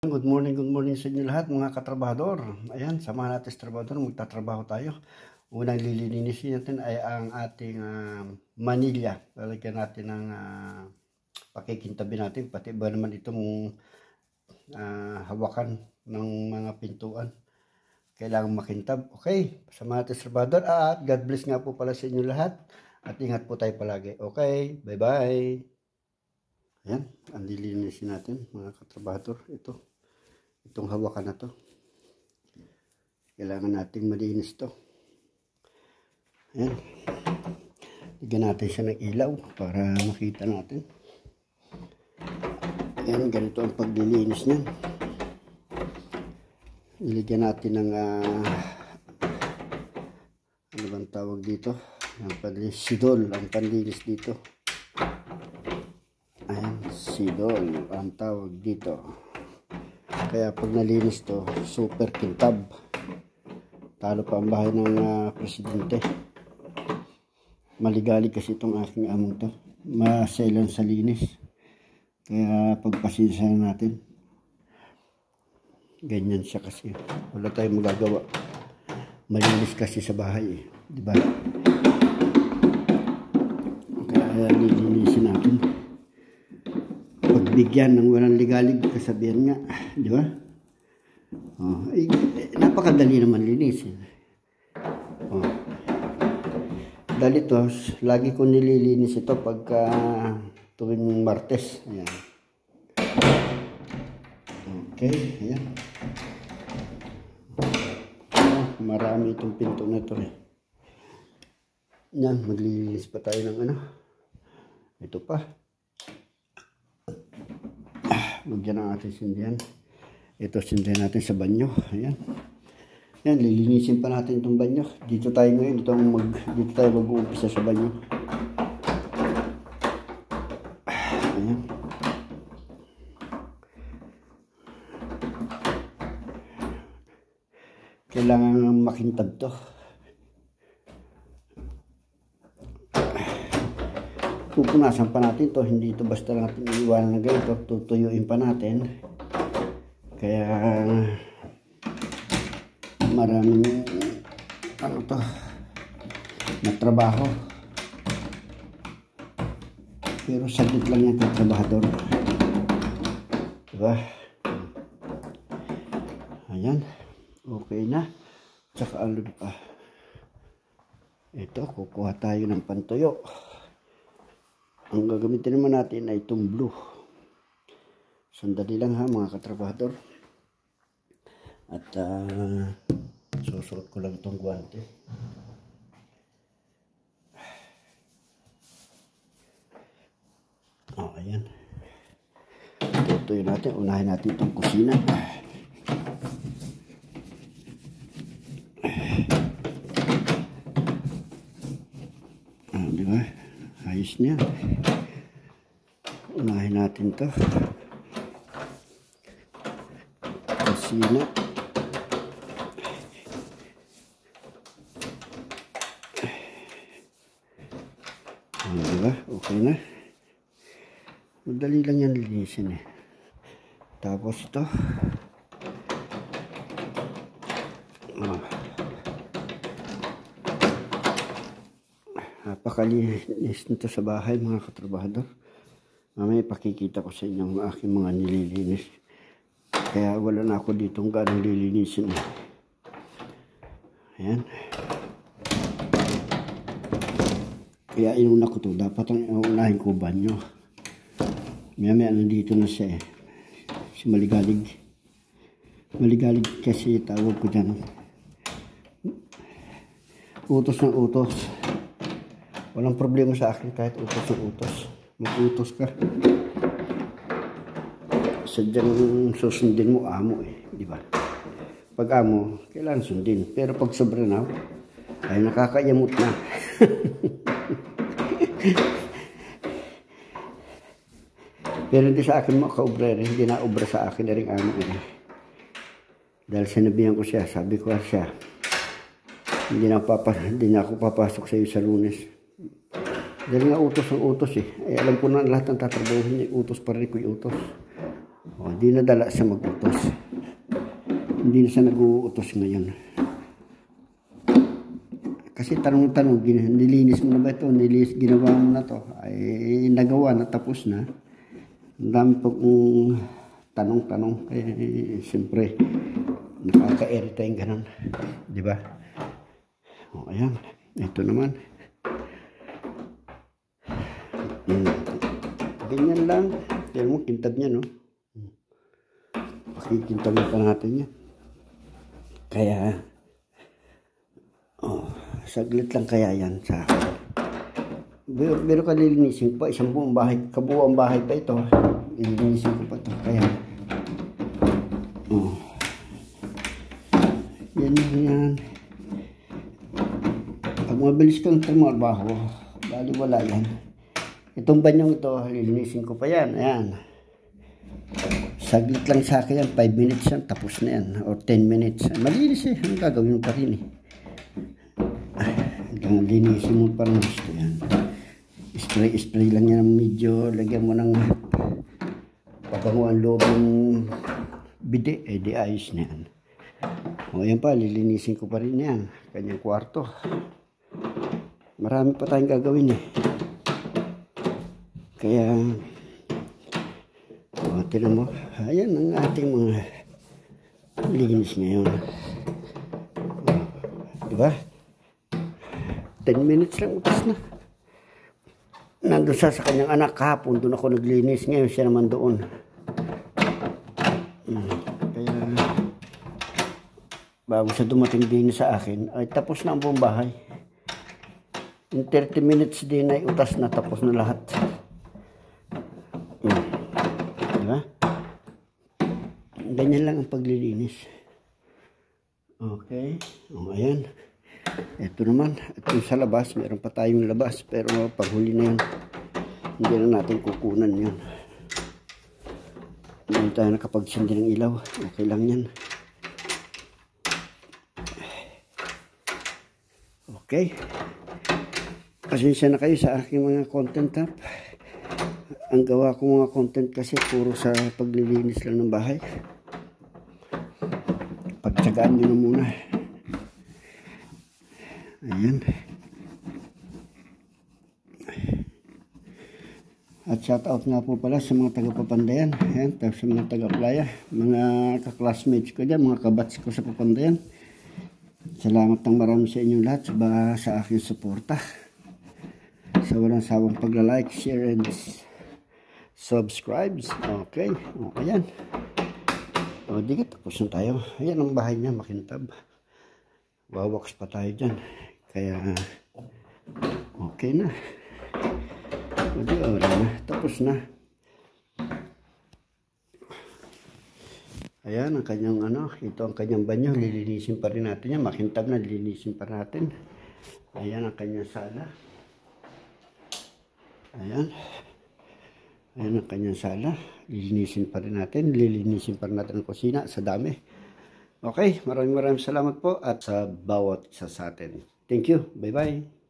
Good morning sa inyo lahat mga katrabahador. Ayan, samahan natin sa trabahador, magtatrabaho tayo. Unang lilinisin natin ay ang ating manilya. Lalagyan natin ng pakikintabi natin, pati ba naman itong hawakan ng mga pintuan. Kailangan makintab. Okay, samahan natin sa trabahador at God bless nga po pala sa inyo lahat. At ingat po tayo palagi. Okay, bye-bye. Ayan, ang lilinisin natin mga katrabahador. Itong hawakan na to. Kailangan nating malinis to. Ayan. Lagyan natin siya ng ilaw para makita natin. Ayan, ganito ang paglilinis niyan. Ilagyan natin ng ano bang tawag dito? Sidol ang panlinis dito. Ayan, sidol ang tawag dito. Kaya pag nalinis to, super kintab. Talo pa ang bahay ng presidente. Maligalig kasi itong aking among to. Maselan sa linis. Kaya pagpasensya natin. Ganyan siya kasi. Wala tayong magagawa. Malinis kasi sa bahay eh. Diba? Kaya lilinisin natin. Pagbigyan ng walang ligalig, kasabihan nga, di ba? Napakadali naman linisin. Dahil ito, lagi ko nililinis ito pagka tuwing Martes. Ayan. Okay, ayan. Marami itong pinto na ito eh. Yan, maglilinis pa tayo ng ano. Ito pa. Lagyan ang ating sindihan. Ito sindihan natin sa banyo. Ayan. Ayan, lilinisin pa natin itong banyo. Dito tayo ngayon. Dito tayo mag-uumpisa sa banyo. Ayan. Kailangan makintab to. Pupunasan pa natin to, hindi ito basta natin iiwanan na ganito, tutuyuin pa natin. Kaya maraming ano to na trabaho, pero saglit lang yan kay trabahador, diba? Ayan, okay na. Tsaka alun pa ito, kukuha tayo ng pantuyo. Ang gagamitin naman natin ay itong blue. Sandali lang ha mga katrabahador. At susuot ko lang itong guwante. Ayan. Tutuyo natin. Unahin natin itong kusina. Diba? Ayos niya. Unahin natin to. Kusina. Diba? Okay na. Madali lang yan linisin eh. Tapos ito. Napakalinis nito sa bahay mga katrabahador. Mamaya pakikita ko sa inyo ang aking mga nililinis. Kaya wala na ako ditong ganong lilinisin. Ayan. Kaya inuna ko ito. Dapat ang unahin ko banyo. Mamaya nandito na siya eh. Si Maligalig. Maligalig kasi tawag ko dyan. Utos ng utos. Walang problema sa akin kahit utos ng utos. Mag-utos ka. Sadyang susundin mo amo eh. Di ba? Pag amo, kailangan sundin. Pero pag sobra na, ay nakakayamot na. Pero hindi sa akin makaobra rin. Hindi na obra sa akin na rin amo eh. Dahil sinabihan ko siya, sabi ko siya, hindi na ako papasok sa iyo sa Lunes. Dahil nga utos ang utos eh. Ay alam ko na lahat ng tatrabahuhin niya, utos pa rin ko yung utos. O, di nadala siya mag-utos. Hindi na siya nag-uutos ngayon. Kasi tanong-tanong, nilinis mo na ba ito? Ginawa mo na to? Ay, nagawa na, tapos na. Ang dami pong tanong-tanong. Siyempre, nakaka-irita yung ganun. Di ba? O, ayan. Ito naman. Ganyan lang. Pero mo, kintab niya, no? Pakikintabin pa natin yan. Kaya, saglit lang kaya yan sa akin. Pero kalilinisin pa, isang buong bahay, kabuuang bahay pa ito. Ilinisin ko pa ito. Kaya, yan. Pag mabilis kang tumabaho, bali wala yan. Itong banyong ito, lilinisin ko pa yan. Ayan. Saglit lang sa akin yan, 5 minutes yan, tapos na yan. Or 10 minutes. Malinis eh, ang gagawin mo pa rin eh. Hanggang linisin mo pa rin gusto yan. Spray lang yan, medyo lagyan mo ng pabango ang loob ng bide, di ayos na yan. O yan pa, lilinisin ko pa rin yan. Kanyang kwarto. Marami pa tayong gagawin eh. Kaya, tinan mo, ayan ang ating mga linis ngayon. Diba? 10 minutes lang, utas na. Nandun sa kanyang anak kahapon, doon ako naglinis. Ngayon siya naman doon. Kaya, bago siya dumating din sa akin, ay tapos na ang buong bahay. In 30 minutes din ay utas na, tapos na lahat. Diba? Ganyan lang ang paglilinis. Okay. O, ayan. Ito naman. Ito sa labas. Meron pa tayong labas. Pero paghuli na yun. Hindi na natin kukunan yun. Hindi tayo nakapagsindi ng ilaw. Okay lang yan. Okay. Pasensya na kayo sa aking mga content ha. Ang gawa ko mga content kasi puro sa paglilinis lang ng bahay. Pagtsagaan nyo na muna. Ayan. At shout out nga po pala sa mga taga-Papandayan. Ayan, sa mga taga-Playa. Mga ka-classmates ko dyan, mga kabats ko sa Papandayan. Salamat ng marami sa inyong lahat sa aking suporta. Sa walang sawang pagla-like, share, and subscribes. Okay. O, ayan. O, di ka tapos na tayo. Ayan ang bahay niya, makintab. Wawaks pa tayo dyan. Kaya, okay na. O, di wala na. Tapos na. Ayan ang kanyang ito ang kanyang banyo. Lilinisin pa rin natin yan. Makintab na, lilinisin pa natin. Ayan ang kanyang sala. Ayan. Ayan ang kanyang sala. Lilinisin pa rin natin. Lilinisin pa rin natin ang kusina sa dami. Okay, maraming salamat po at sa bawat isa sa atin. Thank you. Bye-bye.